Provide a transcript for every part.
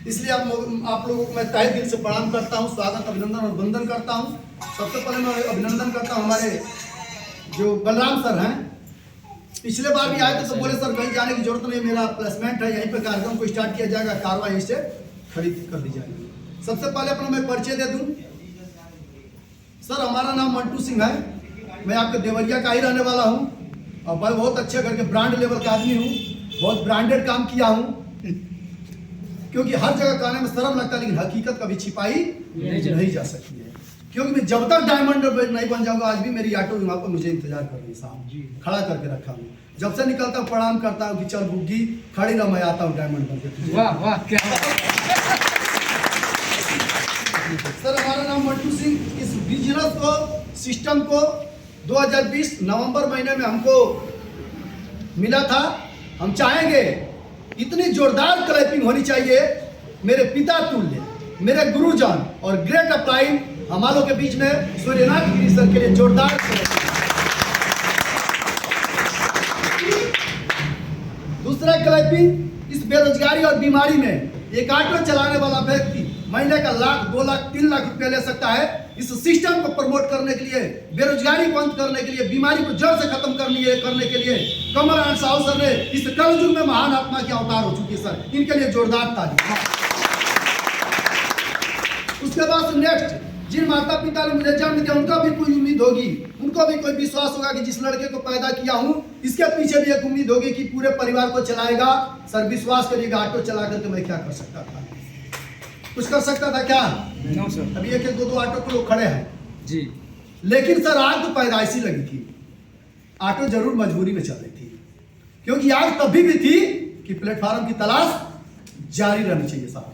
इसलिए आप लोगों को मैं तहे दिल से प्रणाम करता हूँ, स्वागत अभिनंदन और वंदन करता हूँ। सबसे पहले मैं अभिनंदन करता हूँ हमारे जो बलराम सर हैं। पिछले बार भी आए थे तो बोले सर कहीं जाने की जरूरत नहीं, मेरा प्लेसमेंट है, यहीं पे कार्यक्रम को स्टार्ट किया जाएगा, कारवा यहीं से खरीद कर दी जाएगी। सबसे पहले अपना मैं परिचय दे दूं। सर हमारा नाम मंटू सिंह है, मैं आपके देवरिया का ही रहने वाला हूं और मैं बहुत अच्छे करके ब्रांड लेवल का आदमी हूं, बहुत ब्रांडेड काम किया हूं, क्योंकि हर जगह कहने में शर्म लगता है लेकिन हकीकत कभी छिपाई नहीं जा सकती है। क्योंकि मैं जब तक डायमंड नहीं बन जाऊंगा, आज भी मेरी ऑटो वहाँ पर मुझे इंतजार कर रही साहब, खड़ा करके रखा हूँ। जब से निकलता हूँ प्रणाम करता हूँ कि चल बुग्गी खड़ी ना, मैं आता हूँ डायमंड बन के। वाह वाह क्या सर हमारा नाम मंटू सिंह। इस बिजनेस को सिस्टम को 2020 नवंबर महीने में हमको मिला था। हम चाहेंगे इतनी जोरदार क्लैपिंग होनी चाहिए, मेरे पिता तुल्य, मेरे गुरुजन और ग्रेट अप्लाइन हमारों के बीच में सूर्यनाथ गिरी सर के लिए जोरदार। दूसरा क्लैपिंग, इस बेरोजगारी और बीमारी में एक ऑटो चलाने वाला व्यक्ति महीने का 1 लाख 2 लाख 3 लाख रुपया ले सकता है। इस सिस्टम को प्रमोट करने के लिए, बेरोजगारी बंद करने के लिए, बीमारी को जड़ से खत्म करने के लिए कमल साहू सर ने इस कलयुग में महान आत्मा के अवतार हो चुकी है सर, इनके लिए जोरदार ताली। उसके बाद नेक्स्ट, जिन माता पिता ने मुझे जन्म दिया उनका भी कोई उम्मीद होगी, उनको भी कोई विश्वास होगा कि जिस लड़के को पैदा किया हूं इसके पीछे भी एक उम्मीद होगी कि पूरे परिवार को चलाएगा। सर विश्वास करिएगा, ऑटो चला करके मैं क्या कर सकता था, कुछ कर सकता था क्या? No sir. अभी एक दो ऑटो को लोग खड़े हैं जी, लेकिन सर आग तो पैदाइशी लगी थी, ऑटो जरूर मजबूरी में चल रही थी, क्योंकि आग तभी भी थी कि प्लेटफॉर्म की तलाश जारी रहनी चाहिए साहब।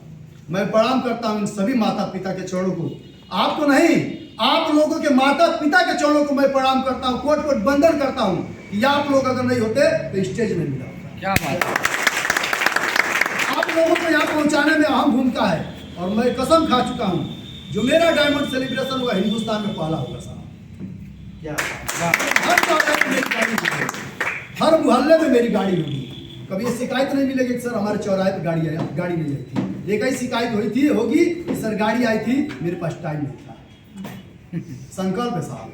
मैं प्रणाम करता हूं इन सभी माता पिता के चरणों को, आपको नहीं, आप लोगों के माता पिता के चरणों को मैं प्रणाम करता हूं, कोट कोट वंदन करता हूं कि आप लोग अगर नहीं होते तो स्टेज नहीं मिला होता। क्या बात है। आप लोगों को यहाँ पहुंचाने में अहम भूमिका है और मैं कसम खा चुका हूं, जो मेरा डायमंड सेलिब्रेशन होगा हिंदुस्तान में पहला होगा साहब। क्या हर जगह पे मेरी गाड़ी होगी, हर मोहल्ले में मेरी गाड़ी होगी। कभी ये शिकायत नहीं मिलेगी कि सर हमारे चौराहे पे गाड़ी नहीं आई थी। एक ही शिकायत हुई थी होगी कि सर गाड़ी आई थी, मेरे पास टाइम नहीं था। संकल्प है साहब।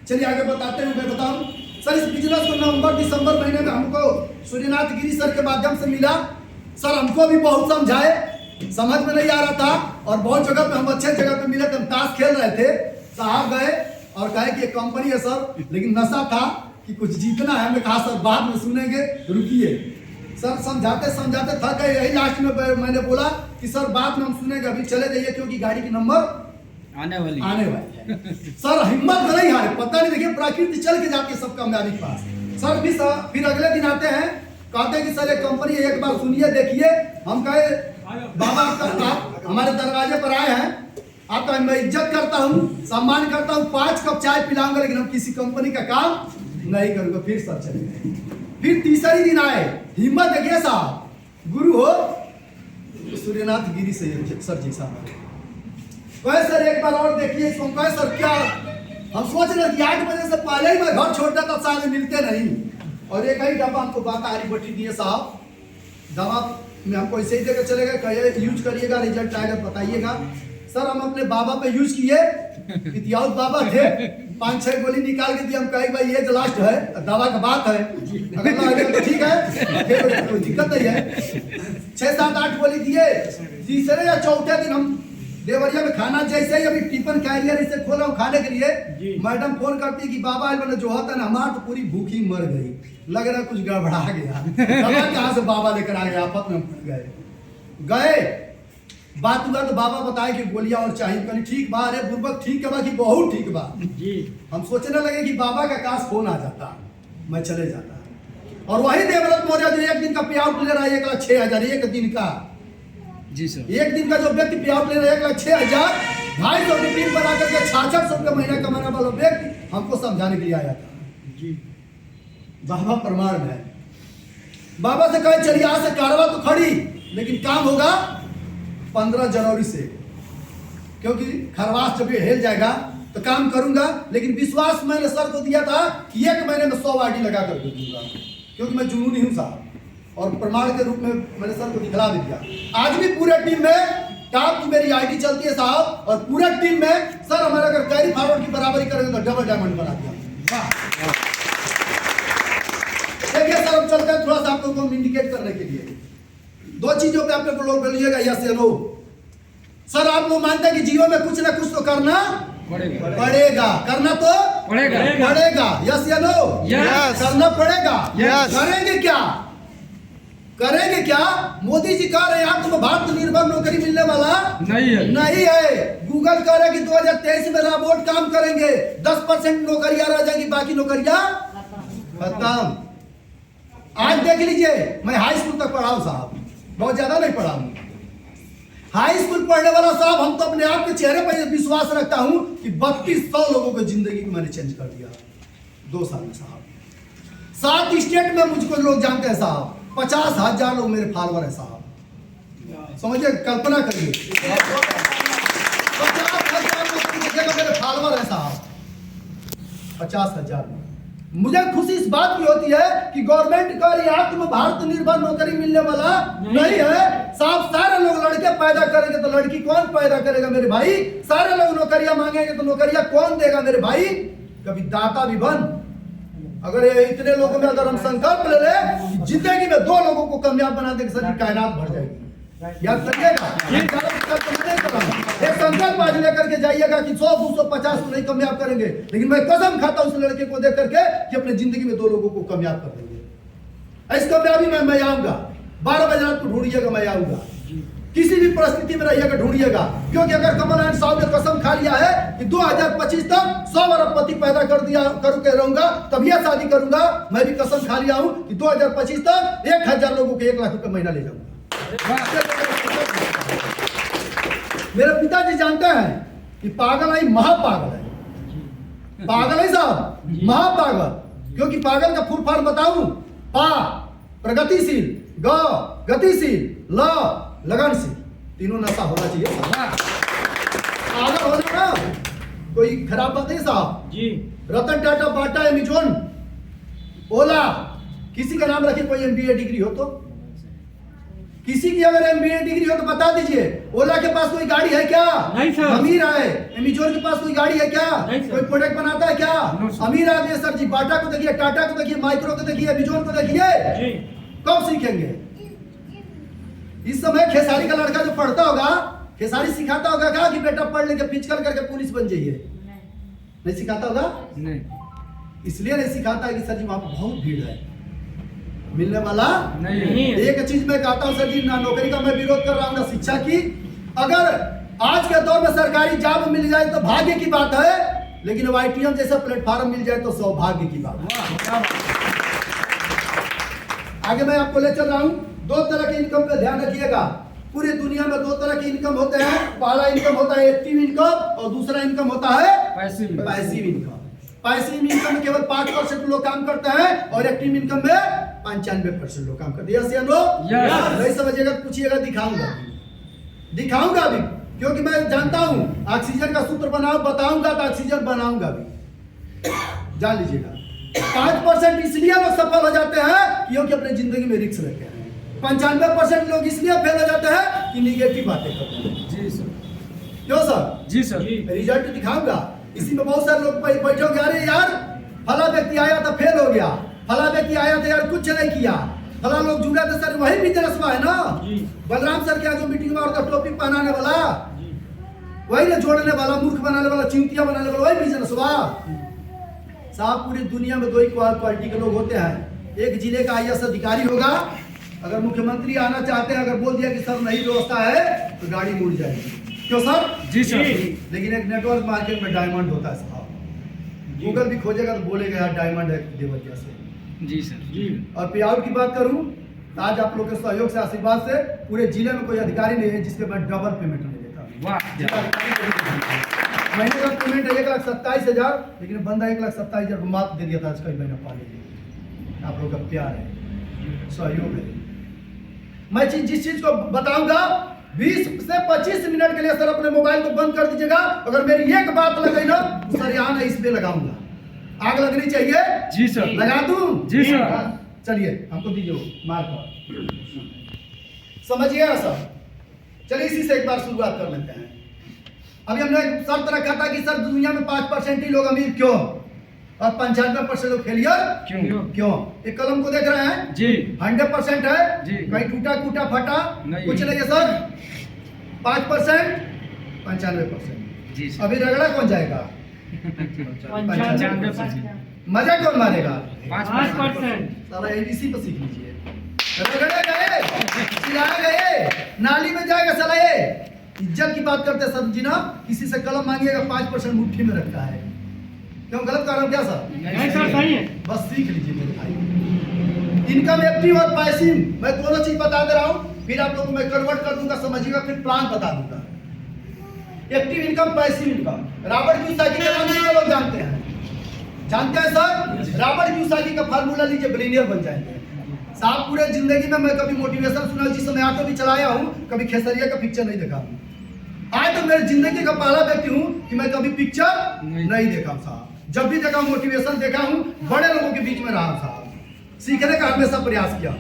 चलिए आगे बताते हैं। मैं बताऊं सर, इस बिजनेस को नवंबर दिसंबर महीने में हमको सूर्यनाथ गिरी सर के माध्यम से मिला। सर हमको भी बहुत समझाए, समझ में नहीं आ रहा था और बहुत जगह पे हम अच्छे जगह पे मिले थे, हम ताश खेल रहे थे, साहब गए और कहे कि एक कंपनी है सर, लेकिन नशा था कि कुछ जीतना है। हमने कहा सर बाद में सुनेंगे, रुकिए। सर समझाते समझाते थक गए, यही लास्ट में मैंने बोला कि सर बाद में हम सुनेंगे, अभी चले जाइए क्योंकि गाड़ी की नंबर आने वाली है। सर हिम्मत नहीं हारे, पता नहीं, देखिए प्रकृति चल के जाती है सब कामयाबी के पास। सर फिर अगले दिन आते हैं, कहते हैं कि सर एक कंपनी है, एक बार सुनिए देखिए। हम कहे बाबा आप हमारे दरवाजे पर आए हैं, आपका मैं इज्जत करता हूँ, सम्मान करता हूँ, 5 कप चाय पिलाऊंगा, लेकिन हम किसी कंपनी का काम नहीं करूंगा। फिर सर चले गए। फिर तीसरे दिन आए, हिम्मत देखिए साहब, गुरु हो सूर्यनाथ गिरी से सर जी साहब कहे सर एक बार और देखिए इसको। कहे सर क्या, हम सोच रहे थे 8 बजे से पहले ही मैं घर छोड़ता तब शायद मिलते नहीं। और एक ही डब्बा हमको बात आरी बटी दिए साहब, दवा में हमको ऐसे ही देकर चले गए, कहे यूज करिएगा, रिजल्ट आएगा बताइएगा। सर हम अपने बाबा पे यूज किए, इतिहास बाबा थे, 5-6 गोली निकाल के दिए। हम कहे भाई ये लास्ट है, दवा का बात है, अगर लगेगा तो ठीक है, फिर कोई दिक्कत नहीं है। 6-7-8 गोली दिए। तीसरे या चौथे दिन हम देवरिया में खाना, जैसे ही अभी टिफिन कैरियर इसे खोला हूँ खाने के लिए, मैडम फोन करती कि बाबा मैंने जो होता ना, हमारा तो पूरी भूखी मर गई, लग रहा कुछ गड़बड़ा गया, दवा कहाँ से बाबा लेकर आ गए, आफत में फंस गए। बात हुआ तो बाबा बताए कि गोलियां और चाहिए, कहली ठीक बा, अरे बुर्बक ठीक है बा कि बहुत ठीक बा जी। हम सोचने लगे कि बाबा का काश फोन आ जाता, मैं चले जाता। और वही देवव्रत मौर्य जो एक दिन का पे आउट ले रहा है 1,06,000 एक दिन का। जी सर, एक दिन का जो व्यक्ति पे आउट ले रहा है 1,06,000, 250 की टीम बना करके 6600 रुपये महीना कमाने वाला व्यक्ति हमको समझाने के लिए आया था जी। बाबा प्रमाण है। बाबा से कहे चलिए आज से कारवा तो खड़ी, लेकिन काम होगा 15 जनवरी से, क्योंकि खरवास जब ये हिल जाएगा तो काम करूंगा। लेकिन विश्वास मैंने सर को दिया था कि 1 महीने में 100 आईडी लगा कर दूंगा, क्योंकि मैं जुनूनी हूं साहब। और प्रमाण के रूप में मैंने सर को दिखला भी दिया। आज भी पूरे टीम में टॉप की मेरी आईडी चलती है साहब, और पूरे टीम में सर हमारा अगर कैरी फॉरवर्ड की बराबरी करेंगे तो डबल डायमंड बना दिया। देखिए सर, हम चलते हैं थोड़ा सा आप लोगों को इंडिकेट करने के लिए दो चीजों पे आप लोग बोलिएगा यस या नो। सर आप लोग मानते हैं कि जीवन में कुछ ना कुछ तो करना पड़ेगा, करना तो पड़ेगा, यस या नो? यस। करना पड़ेगा। यस। करेंगे क्या? करेंगे क्या? मोदी जी कह रहे हैं आपको भारत निर्भर नौकरी मिलने वाला नहीं है। गूगल कह रहे हैं कि 2023 में रोबोट काम करेंगे, 10% नौकरियां रह जाएंगी, बाकी नौकरियां खत्म। आज देख लीजिए, मैं हाई स्कूल तक पढ़ा हूं साहब, बहुत ज्यादा नहीं पढ़ा हूं। हाई स्कूल पढ़ने वाला साहब, हम तो अपने आप के चेहरे पर विश्वास रखता हूं कि 3200 लोगों की जिंदगी को मैंने चेंज कर दिया 2 साल में साहब। 7 स्टेट में मुझको लोग जानते हैं साहब, 50,000 लोग मेरे फॉलोअर है साहब। समझिए, कल्पना करिए, 50,000 लोग मेरे फॉलोअर है साहब, 50,000। मुझे खुशी इस बात की होती है कि गवर्नमेंट का ये आत्म भारत निर्भर नौकरी मिलने वाला नहीं है साहब। सारे लोग लड़के पैदा करेंगे तो लड़की कौन पैदा करेगा मेरे भाई? सारे लोग नौकरियां मांगेंगे तो नौकरियां कौन देगा मेरे भाई? कभी दाता भी बन। अगर ये इतने लोगों में अगर हम संकल्प ले ले जिंदगी में 2 लोगों को कामयाब बना देंगे, सारी कायनात भर जाएगी। याद करिएगा, एक संकल्प आज लेकर के जाइएगा कि 100, 200, 50 को नहीं कामयाब करेंगे, लेकिन मैं कसम खाता हूं उस लड़के को देख करके कि अपने जिंदगी में 2 लोगों को कामयाब कर देंगे। इस कामयाबी में मैं आऊंगा। 12 बजे रात को ढूंढिएगा, मैं आऊंगा। किसी भी परिस्थिति में रहिएगा, ढूंढिएगा, क्योंकि अगर कमल नारायण साहब ने कसम खा लिया है कि 2025 तक 100 अरबपति पैदा करके रहूंगा, तब यह शादी करूंगा, मैं भी कसम खा लिया हूं कि 2025 तक 1000 लोगों को 1 लाख रुपए महीना ले जाऊंगा। मेरे पिताजी जानते हैं कि पागल है, महापागल है। पागल है साहब, महापागल। क्योंकि पागल का फुल फॉर्म बताऊं, पा प्रगतिशील, ग गतिशील, ल लगनशील, तीनों नशा होना चाहिए साहब। पागल होना ना कोई खराब बात नहीं साहब जी। रतन टाटा, बाटा, एमेजॉन, ओला, किसी का नाम रखिए, कोई MBA डिग्री हो तो? किसी की अगर MBA डिग्री हो तो बता दीजिए। ओला के पास कोई गाड़ी है क्या? नहीं सर। अमीर है। एमेजॉन के पास कोई गाड़ी है क्या? कोई प्रोडक्ट बनाता है क्या? अमीर आदमी है सर जी। बाटा को देखिए, टाटा को देखिए, माइक्रो को देखिए, एमेजॉन को देखिए। कब सीखेंगे? इस समय खेसारी का लड़का जो पढ़ता होगा, खेसारी सिखाता होगा क्या कि बेटा पढ़ लेके फिजिकल करके पुलिस बन जाइए? नहीं सिखाता होगा? नहीं। इसलिए नहीं सिखाता है कि सर जी वहां बहुत भीड़ है, मिलने वाला नहीं। एक चीज मैं कहता हूं सर जी, ना नौकरी का मैं विरोध कर रहा हूं, ना शिक्षा की। अगर आज के दौर में सरकारी जॉब मिल जाए तो भाग्य की बात है, लेकिन YTM जैसा प्लेटफॉर्म मिल जाए तो सौभाग्य की बात है। आगे मैं आपको ले चल रहा हूं। 2 तरह की इनकम पे ध्यान रखिएगा। पूरी दुनिया में 2 तरह की इनकम होते हैं। पहला इनकम होता है एक्टिव इनकम, और दूसरा इनकम होता है पैसिव इनकम। पैसिव इनकम में केवल 5% लोग काम करते हैं, और एक्टिव इनकम में 95% लोग काम करते हैं। यस या नो? नहीं समझिएगा, पूछिएगा, दिखाऊंगा भी, क्योंकि मैं जानता हूं ऑक्सीजन का सूत्र बताऊंगा तो ऑक्सीजन बनाऊंगा भी, जान लीजिएगा। 5% इसलिए लोग सफल हो जाते हैं क्योंकि अपने जिंदगी में रिस्क लेते हैं। 95% लोग इसलिए फेल हो जाते हैं कि निगेटिव बातें करते हैं। जी सर। क्यों सर? जी सर। रिजल्ट दिखाऊंगा। इसी में बहुत सारे लोग बैठे होंगे, अरे यार फला व्यक्ति आया था फेल हो गया, फला व्यक्ति आया था यार कुछ नहीं किया, फला लोग जुड़े थे सर, वही बिजनेस है ना। बलराम सर के जो मीटिंग में और टॉपिक पहनाने वाला, वही ना जोड़ने वाला, मूर्ख बनाने वाला, चिंतिया बनाने वाला, वही बिजनेस हुआ साहब। पूरी दुनिया में 2 ही क्वालिटी के लोग होते हैं। एक जिले का IAS अधिकारी होगा, अगर मुख्यमंत्री आना चाहते हैं, अगर बोल दिया कि सर नहीं व्यवस्था है तो गाड़ी मुड़ जाएगी। क्यों सर? जी सर। लेकिन एक नेटवर्क मार्केट में डायमंड होता है साहब। गूगल भी खोजेगा तो बोलेगा यार डायमंड है देवरिया से। जी सर जी। और पे आउट की बात करूं तो आज आप लोग के सहयोग से, आशीर्वाद से पूरे जिले में कोई अधिकारी नहीं है जिसके मैं डबल पेमेंट नहीं देता। महीने का पेमेंट है 1,27,000, लेकिन बंदा 1,27,000 को मात्र दे दिया था कई महीना पहले। आप लोग का प्यार है, सहयोग है। मैं जिस चीज को बताऊंगा 20 से 25 मिनट के लिए सर अपने मोबाइल को बंद कर दीजिएगा। अगर मेरी एक बात लग गई ना तो सर यहाँ इस पे लगाऊंगा। आग लगनी चाहिए। जी सर। लगा दूं? जी सर। चलिए हमको दीजिए मार्कर। समझिएगा सर। चलिए इसी से एक बार शुरुआत कर लेते हैं। अभी हमने शर्त रखा था कि सर दुनिया में 5% ही लोग अमीर क्यों और 95% लोग फेलियर क्यों? एक कलम को देख रहे हैं जी, 100% है जी, कहीं टूटा टूटा फटा नहीं, कुछ नहीं है सर। 5% 95%। जी अभी रगड़ा कौन जाएगा? 95%। मजा कौन मारेगा? 5%। साला एबीसी पर सीख लीजिए। रगड़े गए, चिल्लाए गए, नाली में जाएगा साला। ये इज्जत की बात करते हैं सर जी ना। किसी से कलम मांगिएगा 5% मुट्ठी में रखता है। क्यों गलत कर रहा हूँ क्या सर? नहीं सर, सही है। बस सीख लीजिए मेरे भाई। इनकम एक्टिव और पैसिव मैं दोनों चीज बता दे रहा हूँ, फिर आप लोगों को मैं कन्वर्ट कर दूंगा, समझिएगा, फिर प्लान बता दूंगा। Active income, passive income. Robert Kiyosaki के नाम से लोग जानते हैं सर? रॉबर्ट कियोसाकी का फार्मूला लीजिए, बिलियनियर बन जाएंगे साहब। पूरे जिंदगी में मैं कभी मोटिवेशन सुना, जिस समय ऑटो भी चलाया हूँ, कभी खेसरिया का पिक्चर नहीं देखा हूँ। आज तो मेरी जिंदगी का पहला व्यक्ति हूँ कि मैं कभी पिक्चर नहीं देखा साहब। जब भी देखा मोटिवेशन देखा हूँ, बड़े लोगों के बीच में रहा साहब, सीखने का हमेशा प्रयास किया।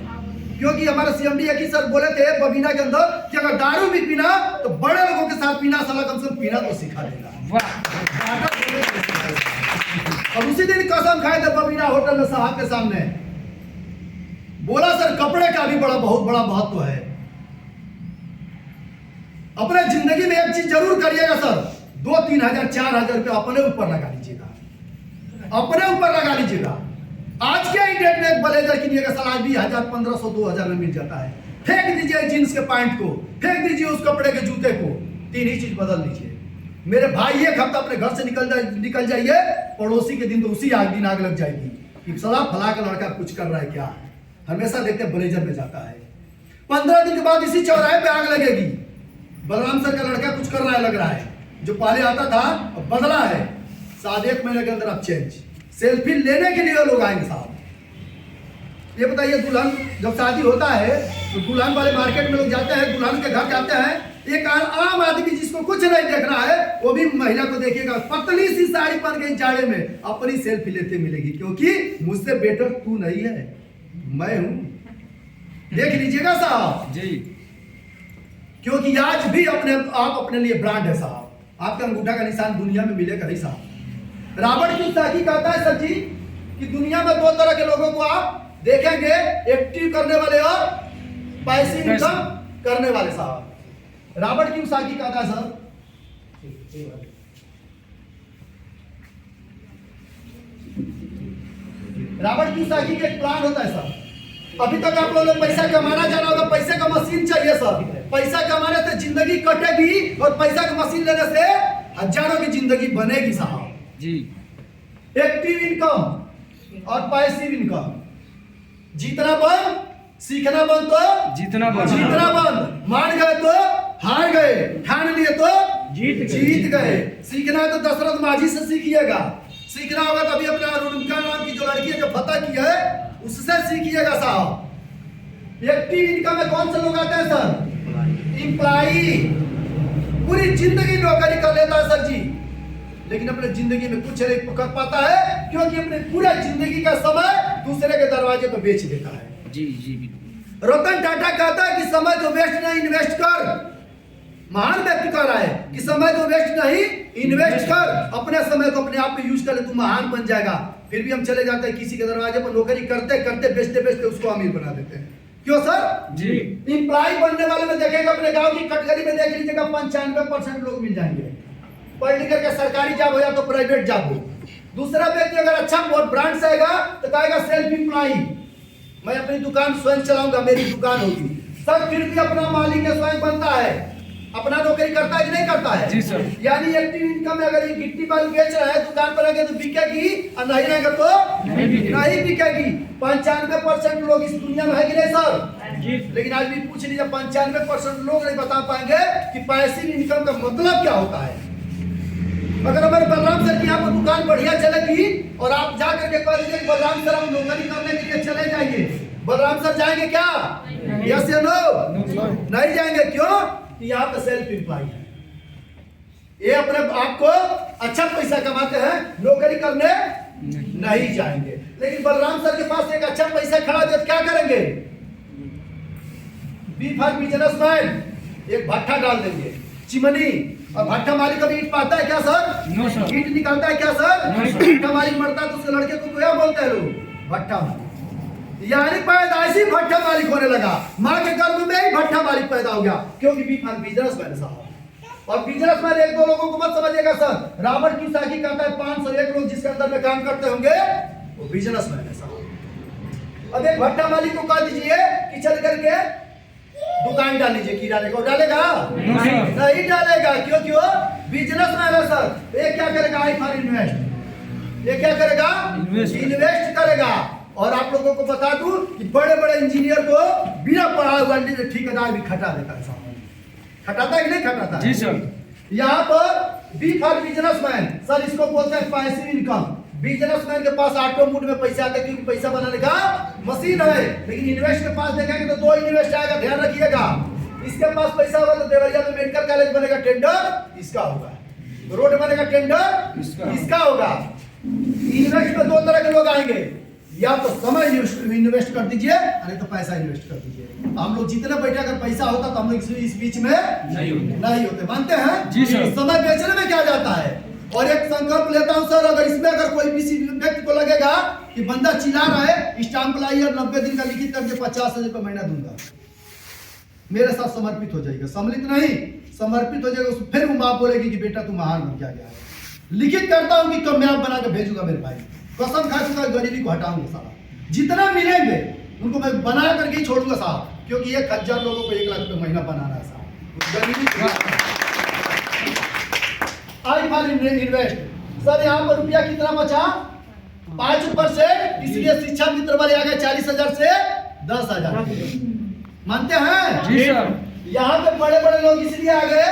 क्योंकि हमारे सीएमडी एक ही सर बोले थे बबीना के अंदर कि अगर दारू भी पीना तो बड़े लोगों के साथ पीना, साला कम से कम पीना तो सिखा देगा। और उसी दिन कसम खाए थे बबीना होटल में साहब के सामने, बोला सर कपड़े का भी बहुत बड़ा महत्व है। अपने जिंदगी में एक चीज जरूर करिएगा सर, 2-3 हजार 4,000 रुपये अपने ऊपर लगा लीजिएगा, अपने ऊपर लगा लीजिएगा। आज के ही डेट में एक ब्लेजर किनिएगा सर, आज भी 1,000 1500 2,000 में मिल जाता है। फेंक दीजिए जींस के पैंट को, फेंक दीजिए उस कपड़े के जूते को, 3 ही चीज बदल लीजिए मेरे भाई। एक हफ्ता अपने घर से निकल जाइए, पड़ोसी के दिन तो उसी दिन आग लग जाएगी कि सला फला का लड़का कुछ कर रहा है क्या। हमेशा देखते ब्लेजर में जाता है, 15 दिन के बाद इसी चौराहे पे आग लगेगी। बलराम सर का लड़का कुछ कर रहा है, लग रहा है, जो पहले आता था अब बदला है। साथ 1 महीने के अंदर अब चेंज। सेल्फी लेने के लिए लोग आएंगे साहब। ये बताइए, दुल्हन जब शादी होता है तो दुल्हन वाले मार्केट में लोग जाते हैं, दुल्हन के घर जाते हैं। एक आम आदमी जिसको कुछ नहीं देख रहा है, वो भी महिला को देखिएगा पतली सी साड़ी पहन के जाड़े में अपनी सेल्फी लेते मिलेगी, क्योंकि मुझसे बेटर तू नहीं है, मैं हूं। देख लीजिएगा साहब जी, क्योंकि आज भी आप अपने लिए ब्रांड है साहब। आपका अंगूठा का निशान दुनिया में मिलेगा ही साहब। रॉबर्ट कियोसाकी कहता है सर जी कि दुनिया में 2 तरह के लोगों को आप देखेंगे, एक्टिव करने वाले और पैसिव इनकम करने वाले साहब। रॉबर्ट कियोसाकी कहता है सर, रॉबर्ट कियोसाकी का एक प्लान होता है सर। अभी तक आप लोगों ने पैसा कमाना जाना होगा, पैसे का मशीन चाहिए सर। पैसा कमाने से जिंदगी कटेगी और पैसा की मशीन लेने से हजारों की जिंदगी बनेगी साहब जी। एक्टिव इनकम और पैसिव इनकम, जीतना बंद, सीखना बंद तो जीतना बंद। मान गए तो हार गए, ठान लिए तो जीत गए। सीखना है तो दशरथ माझी से सीखिएगा, सीखना होगा तो अभी अपना रुनका नाम की जो लड़की है जो फतह की है उससे सीखिएगा साहब। एक्टिव इनकम में कौन से लोग आते हैं सर? एम्प्लॉई। पूरी जिंदगी नौकरी कर लेता है सर जी, लेकिन अपने जिंदगी में कुछ नहीं कर पाता है, क्योंकि अपने पूरा जिंदगी का समय दूसरे के दरवाजे पर बेच देता है। जी जी बिल्कुल। रतन टाटा कहता है कि समय को वेस्ट नहीं इन्वेस्ट कर। महान व्यक्ति कह रहा है कि समय को वेस्ट नहीं इन्वेस्ट कर, अपने समय को अपने आप में यूज कर ले, तू महान बन जाएगा। फिर भी हम चले जाते हैं किसी के दरवाजे पर नौकरी करते करते बेचते बेचते उसको अमीर बना देते हैं। क्यों सर? जी। एम्प्लॉय बनने वाले में देखेगा, अपने गांव की कटघरी में देख लीजिएगा 95% लोग मिल जाएंगे। पढ़ लिख करके सरकारी जॉब हो या तो प्राइवेट जॉब हो। दूसरा व्यक्ति अगर अच्छा ब्रांड से आएगा तो कहेगा सेल्फ एम्प्लॉय, मैं अपनी दुकान स्वयं चलाऊंगा, मेरी दुकान होगी। सर फिर भी अपना मालिक स्वयं बनता है, अपना नौकरी करता है कि नहीं करता है? जी सर। यानी एक्टिव इनकम में अगर ये गिट्टी बालू बेच रहा है, दुकान पर रहेगा तो बिकेगी, और नहीं रहेगा तो नहीं बिकेगी। 95% लोग इस दुनिया में है कि नहीं सर? लेकिन आज भी पूछ लीजिए 95% लोग नहीं बता पाएंगे कि पैसिव इनकम का मतलब क्या होता है। अगर हमारे बलराम सर की यहाँ पर दुकान बढ़िया चलेगी और आप जा करके कह दीजिए बलराम सर हम नौकरी करने के लिए चले जाएंगे, बलराम सर जाएंगे क्या? यस या नो? नहीं जाएंगे। क्यों? कि यहाँ पे सेल्फ एम्प्लॉय है, ये अपने आप को अच्छा पैसा कमाते हैं, नौकरी करने नहीं जाएंगे। लेकिन बलराम सर के पास एक अच्छा पैसा खड़ा है, क्या करेंगे? बी फॉर बिजनेसमैन, एक भट्ठा डाल देंगे, चिमनी। और भट्ठा मालिक कभी ईंट पाता है क्या सर? No sir. ईंट निकालता है क्या सर? नहीं सर। भट्ठा मालिक मरता है तो उसके लड़के को क्या बोलते हैं लोग? भट्ठा मालिक। यानी पैदाइशी भट्ठा मालिक होने लगा, माँ के गर्भ में ही भट्ठा मालिक पैदा हो गया, क्योंकि बी फॉर बिजनेसमैन साहब। और बिजनेसमैन एक दो लोगों को मत समझिएगा सर, रॉबर्ट कियोसाकी कहता है 501 लोग जिसके अंदर में काम करते होंगे वो बिजनेसमैन है साहब। अब एक भट्ठा मालिक को कह दीजिए कि चल करके दुकान डाल लीजिए, किराने को डालेगा? नहीं डालेगा। क्यों? बिजनेसमैन है सर। ये क्या करेगा? I for invest. ये क्या करेगा? इन्वेस्ट करेगा। और आप लोगों को बता दूं कि बड़े बड़े इंजीनियर को बिना पढ़ा हुआ ठेकेदार भी खटा देता है साहब। खटाता है कि नहीं खटाता? जी सर। यहाँ पर बी फॉर बिजनेसमैन सर, इसको बोलते हैं पैसिव इनकम। बिजनेसमैन के पास ऑटो मूड में पैसा आता है क्योंकि पैसा बनाने का मशीन है, लेकिन इन्वेस्ट के पास देखेंगे तो दो इन्वेस्ट आएगा, ध्यान रखिएगा। इसके पास पैसा होगा तो देवरिया में मेडिकल कॉलेज बनेगा, टेंडर इसका होगा। रोड बनेगा, टेंडर इसका होगा। इन्वेस्ट में दो तरह के लोग आएंगे, या तो समय इन्वेस्ट कर दीजिए, नहीं तो पैसा इन्वेस्ट कर दीजिए। हम लोग जितने बैठे अगर पैसा होता तो हम लोग इस बीच में नहीं होते। मानते हैं? जी सर। समय बेचने में क्या जाता है? और एक संकल्प लेता हूं सर, अगर इसमें अगर कोई किसी व्यक्ति को लगेगा कि बंदा चिल्ला रहा है, स्टाम्प लाइए और 90 दिन का लिखित करके 50,000 रुपये महीना दूंगा, मेरे साथ समर्पित हो जाएगा। सम्मिलित नहीं, समर्पित हो जाएगा। फिर वो माँ बोलेगी कि बेटा तू महान बन क्या गया है। लिखित करता हूं कि कामयाब बना के भेजूंगा मेरे भाई, कसम खा चुका, गरीबी को हटाऊंगा साहब। जितना मिलेंगे उनको मैं बना करके ही छोड़ूंगा साहब, क्योंकि 1,000 लोगों को 1 लाख रुपये महीना बनाना है साहब। गरीबी आई फॉर इन्वेस्ट सर, यहाँ पर रुपया कितना बचा? 5%। इसलिए शिक्षा मित्र वाले आ गए 40,000 से 10,000। मानते हैं? जी सर। यहाँ पे बड़े बड़े लोग इसलिए आ गए